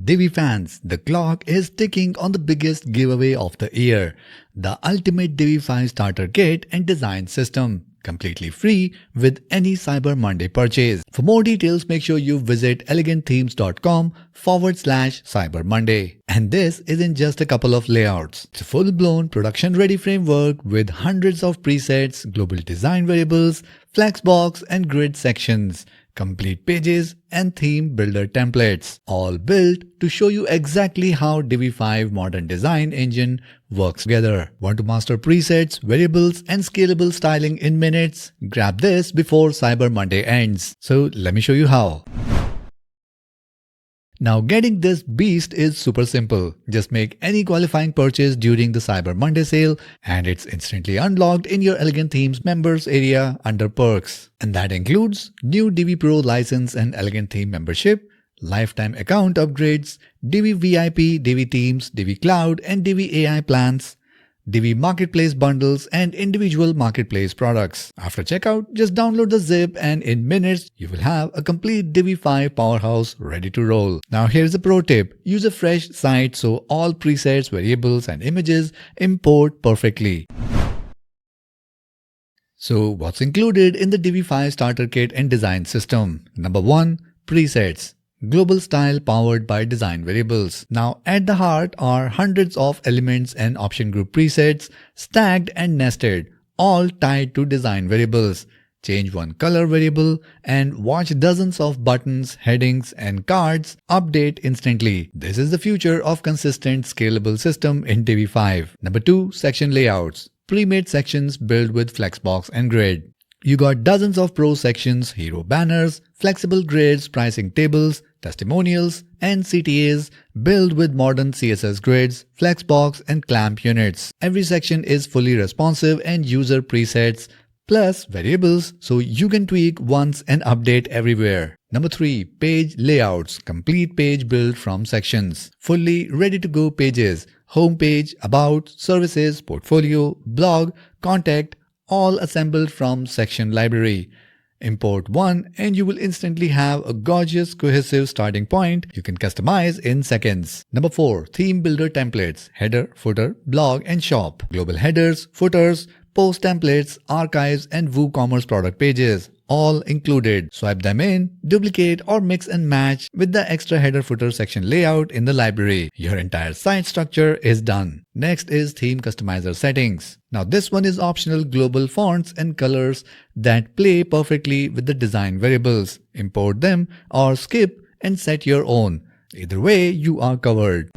Divi fans, the clock is ticking on the biggest giveaway of the year, the ultimate Divi 5 starter kit and design system, completely free with any Cyber Monday purchase. For more details, make sure you visit elegantthemes.com/Cyber Monday. And this isn't just a couple of layouts. It's a full-blown production-ready framework with hundreds of presets, global design variables, flexbox and grid sections, complete pages and theme builder templates, all built to show you exactly how Divi 5 modern design engine works together. Want to master presets, variables and scalable styling in minutes? Grab this before Cyber Monday ends. So let me show you how. Now getting this beast is super simple. Just make any qualifying purchase during the Cyber Monday sale and it's instantly unlocked in your Elegant Themes members area under perks. And that includes new Divi Pro license and Elegant Theme membership, lifetime account upgrades, Divi VIP, Divi Themes, Divi Cloud and Divi AI plans, Divi Marketplace bundles and individual marketplace products. After checkout, just download the zip and in minutes, you will have a complete Divi 5 powerhouse ready to roll. Now here's a pro tip. Use a fresh site so all presets, variables and images import perfectly. So what's included in the Divi 5 starter kit and design system? Number 1. Presets. Global style powered by design variables. Now at the heart are hundreds of elements and option group presets stacked and nested, all tied to design variables. Change one color variable and watch dozens of buttons, headings and cards update instantly. This is the future of consistent scalable system in Divi 5. Number 2. Section layouts. Pre-made sections built with flexbox and grid. You got dozens of pro sections, hero banners, flexible grids, pricing tables, testimonials, and CTAs built with modern CSS grids, flexbox, and clamp units. Every section is fully responsive and user presets plus variables so you can tweak once and update everywhere. Number 3. Page layouts. Complete page built from sections. Fully ready to go pages. Homepage, about, services, portfolio, blog, contact, all assembled from section library. Import one and you will instantly have a gorgeous cohesive starting point you can customize in seconds. Number 4. Theme builder templates. Header, footer, blog and shop. Global headers, footers, post templates, archives and WooCommerce product pages. All included. Swipe them in, duplicate or mix and match with the extra header footer section layout in the library. Your entire site structure is done. Next is theme customizer settings. Now this one is optional global fonts and colors that play perfectly with the design variables. Import them or skip and set your own. Either way, you are covered.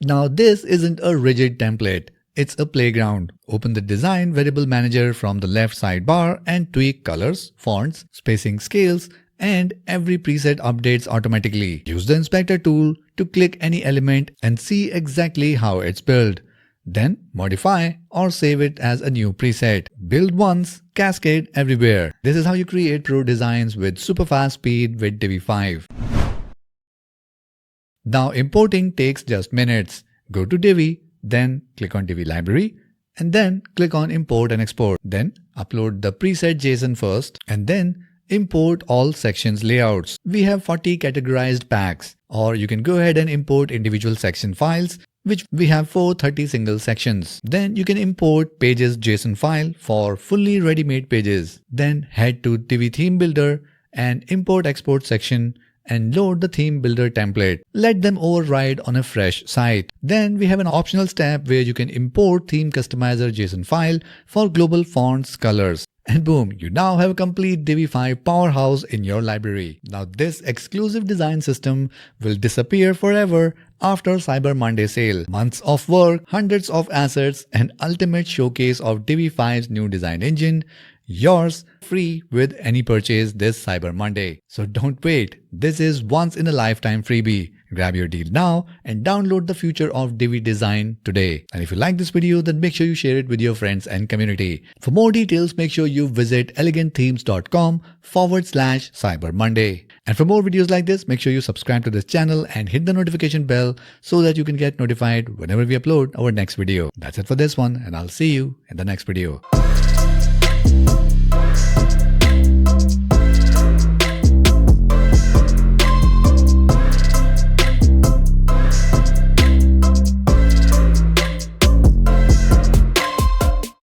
Now this isn't a rigid template. It's a playground. Open the Design Variable Manager from the left sidebar and tweak colors, fonts, spacing scales, and every preset updates automatically. Use the Inspector tool to click any element and see exactly how it's built. Then modify or save it as a new preset. Build once, cascade everywhere. This is how you create pro designs with super fast speed with Divi 5. Now importing takes just minutes. Go to Divi. Then click on Divi Library and then click on Import and Export. Then upload the preset JSON first and then import all sections layouts. We have 40 categorized packs, or you can go ahead and import individual section files, which we have 430 single sections. Then you can import pages JSON file for fully ready-made pages. Then head to Divi Theme Builder and import export section and load the theme builder template. Let them override on a fresh site. Then we have an optional step where you can import theme customizer JSON file for global fonts, colors. And boom, you now have a complete Divi 5 powerhouse in your library. Now this exclusive design system will disappear forever after Cyber Monday sale. Months of work, hundreds of assets, and ultimate showcase of Divi 5's new design engine. Yours free with any purchase this Cyber Monday. So don't wait. This is once in a lifetime freebie. Grab your deal now and download the future of Divi design today. And if you like this video, then make sure you share it with your friends and community. For more details, make sure you visit elegantthemes.com/Cyber Monday. And for more videos like this, make sure you subscribe to this channel and hit the notification bell so that you can get notified whenever we upload our next video. That's it for this one, and I'll see you in the next video.